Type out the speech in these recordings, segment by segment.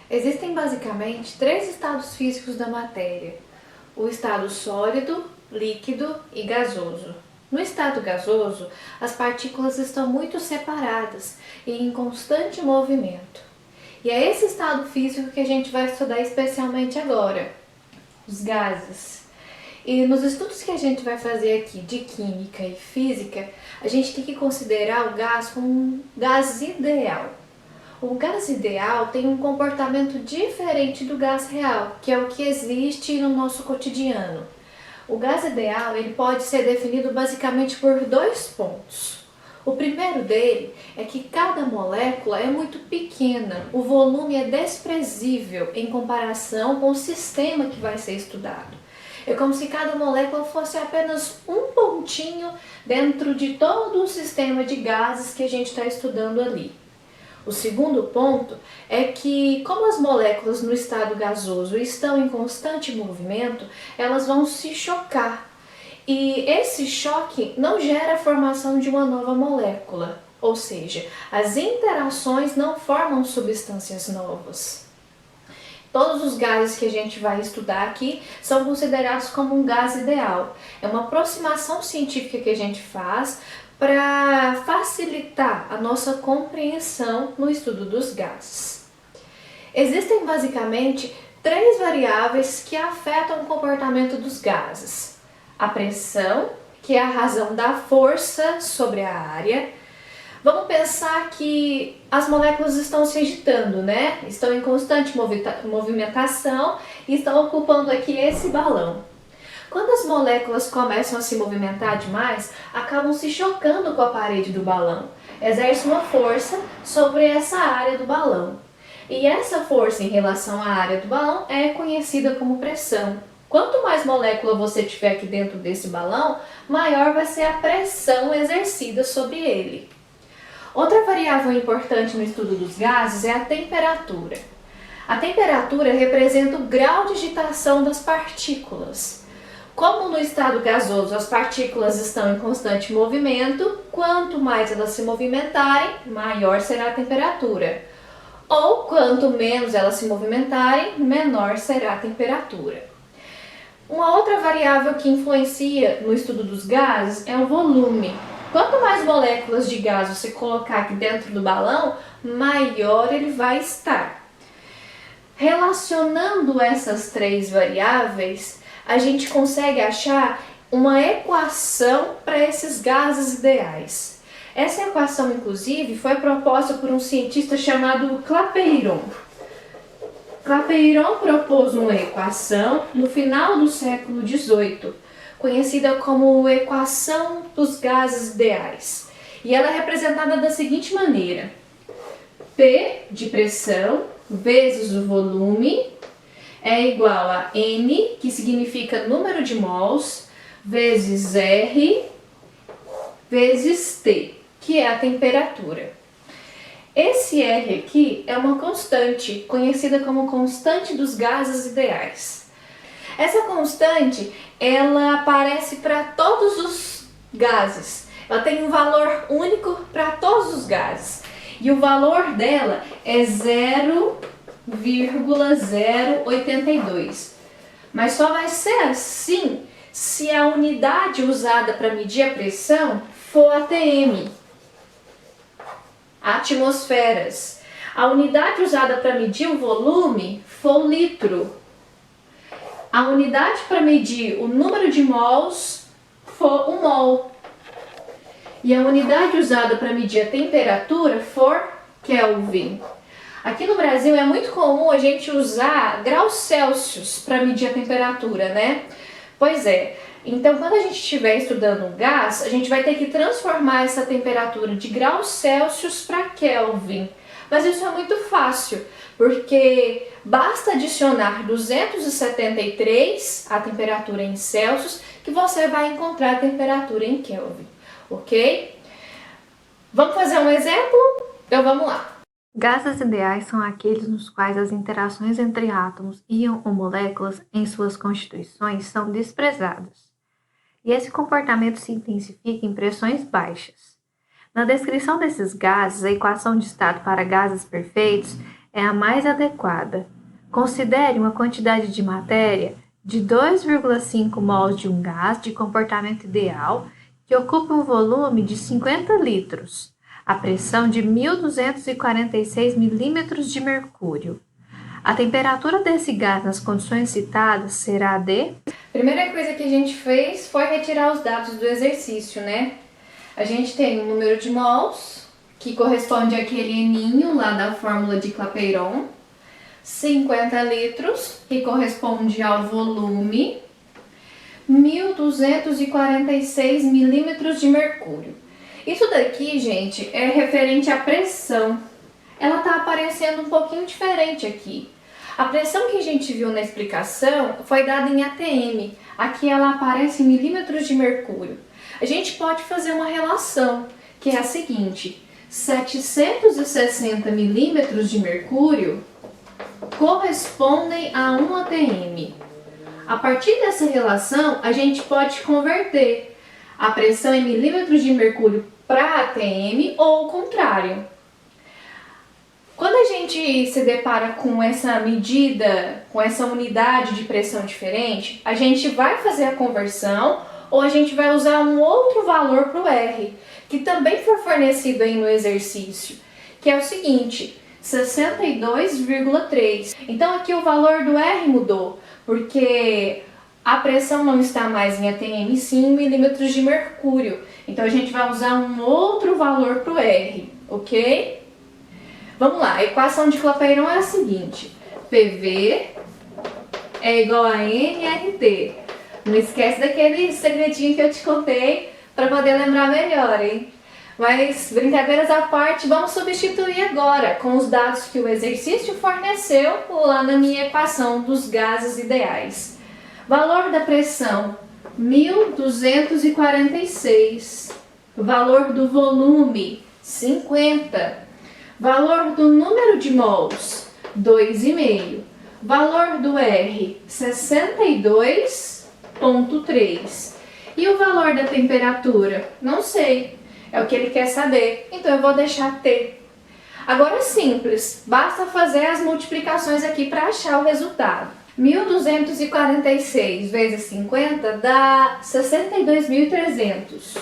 Existem basicamente três estados físicos da matéria: o estado sólido, líquido e gasoso. No estado gasoso, as partículas estão muito separadas e em constante movimento. E é esse estado físico que a gente vai estudar especialmente agora, os gases. E nos estudos que a gente vai fazer aqui de química e física, a gente tem que considerar o gás como um gás ideal. O gás ideal tem um comportamento diferente do gás real, que é o que existe no nosso cotidiano. O gás ideal ele pode ser definido basicamente por dois pontos. O primeiro dele é que cada molécula é muito pequena, o volume é desprezível em comparação com o sistema que vai ser estudado. É como se cada molécula fosse apenas um pontinho dentro de todo o sistema de gases que a gente está estudando ali. O segundo ponto é que, como as moléculas no estado gasoso estão em constante movimento, elas vão se chocar. E esse choque não gera a formação de uma nova molécula, ou seja, as interações não formam substâncias novas. Todos os gases que a gente vai estudar aqui são considerados como um gás ideal. É uma aproximação científica que a gente faz para facilitar a nossa compreensão no estudo dos gases. Existem basicamente três variáveis que afetam o comportamento dos gases: a pressão, que é a razão da força sobre a área. Vamos pensar que as moléculas estão se agitando, né? Estão em constante movimentação e estão ocupando aqui esse balão. Quando as moléculas começam a se movimentar demais, acabam se chocando com a parede do balão. Exerce uma força sobre essa área do balão. E essa força em relação à área do balão é conhecida como pressão. Quanto mais molécula você tiver aqui dentro desse balão, maior vai ser a pressão exercida sobre ele. Outra variável importante no estudo dos gases é a temperatura. A temperatura representa o grau de agitação das partículas. Como no estado gasoso as partículas estão em constante movimento, quanto mais elas se movimentarem, maior será a temperatura. Ou quanto menos elas se movimentarem, menor será a temperatura. Uma outra variável que influencia no estudo dos gases é o volume. Quanto mais moléculas de gás você colocar aqui dentro do balão, maior ele vai estar. Relacionando essas três variáveis, a gente consegue achar uma equação para esses gases ideais. Essa equação, inclusive, foi proposta por um cientista chamado Clapeyron. Clapeyron propôs uma equação no final do século XVIII, conhecida como equação dos gases ideais. E ela é representada da seguinte maneira: P de pressão vezes o volume é igual a N, que significa número de mols, vezes R, vezes T, que é a temperatura. Esse R aqui é uma constante, conhecida como constante dos gases ideais. Essa constante, ela aparece para todos os gases. Ela tem um valor único para todos os gases. E o valor dela é 0,082. Mas só vai ser assim se a unidade usada para medir a pressão for atm, atmosferas. A unidade usada para medir o volume for o litro. A unidade para medir o número de mols for o mol. E a unidade usada para medir a temperatura for Kelvin. Aqui no Brasil é muito comum a gente usar graus Celsius para medir a temperatura, né? Pois é. Então, quando a gente estiver estudando um gás, a gente vai ter que transformar essa temperatura de graus Celsius para Kelvin. Mas isso é muito fácil, porque basta adicionar 273 à temperatura em Celsius que você vai encontrar a temperatura em Kelvin, ok? Vamos fazer um exemplo? Então vamos lá. Gases ideais são aqueles nos quais as interações entre átomos, íons ou moléculas em suas constituições são desprezadas. E esse comportamento se intensifica em pressões baixas. Na descrição desses gases, a equação de estado para gases perfeitos é a mais adequada. Considere uma quantidade de matéria de 2,5 mols de um gás de comportamento ideal que ocupa um volume de 50 litros, a pressão de 1.246 milímetros de mercúrio. A temperatura desse gás nas condições citadas será de... Primeira coisa que a gente fez foi retirar os dados do exercício, né? A gente tem o número de mols, que corresponde àquele N lá da fórmula de Clapeyron, 50 litros, que corresponde ao volume, 1.246 milímetros de mercúrio. Isso daqui, gente, é referente à pressão. Ela tá aparecendo um pouquinho diferente aqui. A pressão que a gente viu na explicação foi dada em ATM. Aqui ela aparece em milímetros de mercúrio. A gente pode fazer uma relação, que é a seguinte: 760 milímetros de mercúrio correspondem a 1 ATM. A partir dessa relação, a gente pode converter a pressão em milímetros de mercúrio para ATM ou o contrário. Quando a gente se depara com essa medida, com essa unidade de pressão diferente, a gente vai fazer a conversão ou a gente vai usar um outro valor para o R, que também foi fornecido aí no exercício, que é o seguinte: 62,3. Então aqui o valor do R mudou, porque a pressão não está mais em ATM, sim em milímetros de mercúrio. Então a gente vai usar um outro valor para o R, ok? Vamos lá, a equação de Clapeyron é a seguinte: PV é igual a nRT. Não esquece daquele segredinho que eu te contei para poder lembrar melhor, hein? Mas, brincadeiras à parte, vamos substituir agora com os dados que o exercício forneceu lá na minha equação dos gases ideais. Valor da pressão, 1.246. Valor do volume, 50. Valor do número de mols, 2,5. Valor do R, 62,3. E o valor da temperatura? Não sei. É o que ele quer saber, então eu vou deixar T. Agora é simples, basta fazer as multiplicações aqui para achar o resultado. 1.246 vezes 50 dá 62.300.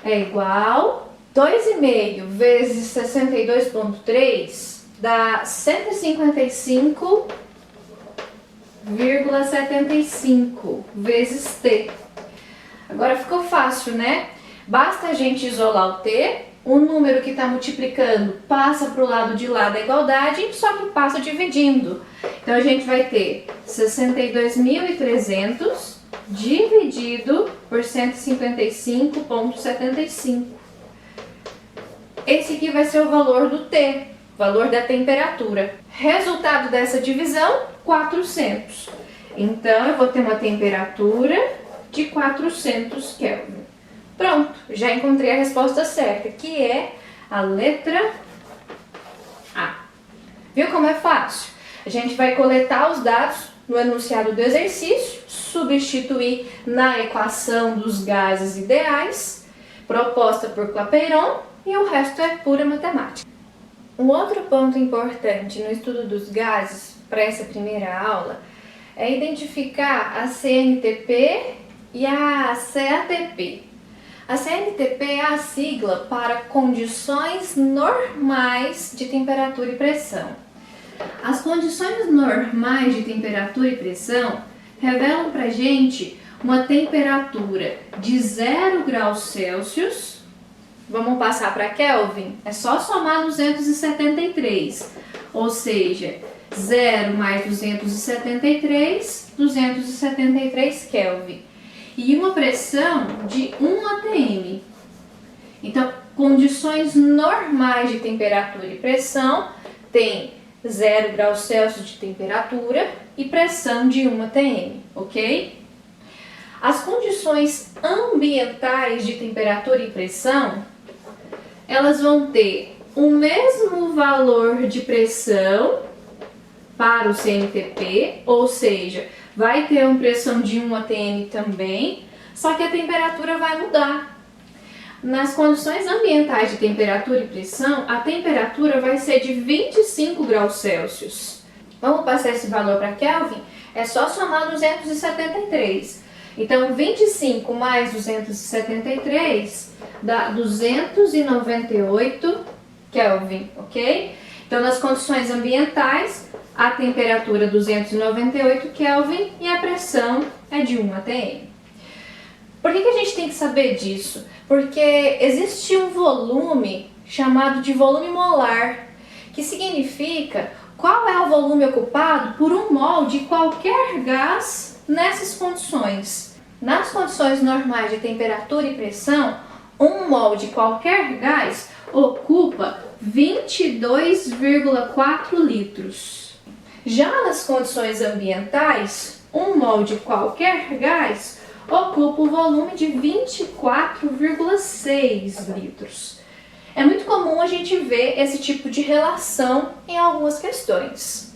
É igual 2,5 vezes 62,3 dá 155,75 vezes T. Agora ficou fácil, né? Basta a gente isolar o T, o número que está multiplicando passa para o lado de lá da igualdade, só que passa dividindo. Então a gente vai ter 62.300 dividido por 155,75. Esse aqui vai ser o valor do T, valor da temperatura. Resultado dessa divisão, 400. Então eu vou ter uma temperatura de 400 Kelvin. Pronto, já encontrei a resposta certa, que é a letra A. Viu como é fácil? A gente vai coletar os dados no enunciado do exercício, substituir na equação dos gases ideais, proposta por Clapeyron, e o resto é pura matemática. Um outro ponto importante no estudo dos gases para essa primeira aula é identificar a CNTP e a CATP. A CNTP é a sigla para condições normais de temperatura e pressão. As condições normais de temperatura e pressão revelam para a gente uma temperatura de 0 graus Celsius. Vamos passar para Kelvin? É só somar 273, ou seja, 0 mais 273, 273 Kelvin. E uma pressão de 1 atm. Então, condições normais de temperatura e pressão tem 0 graus Celsius de temperatura e pressão de 1 atm, ok? As condições ambientais de temperatura e pressão, elas vão ter o mesmo valor de pressão para o CNTP, ou seja, vai ter uma pressão de 1 atm também, só que a temperatura vai mudar. Nas condições ambientais de temperatura e pressão, a temperatura vai ser de 25 graus Celsius. Vamos passar esse valor para Kelvin? É só somar 273. Então, 25 mais 273 dá 298 Kelvin, ok? Então, nas condições ambientais, a temperatura é 298 Kelvin e a pressão é de 1 atm. Por que a gente tem que saber disso? Porque existe um volume chamado de volume molar, que significa qual é o volume ocupado por um mol de qualquer gás nessas condições. Nas condições normais de temperatura e pressão, um mol de qualquer gás ocupa 22,4 litros. Já nas condições ambientais, um mol de qualquer gás ocupa o volume de 24,6 litros. É muito comum a gente ver esse tipo de relação em algumas questões.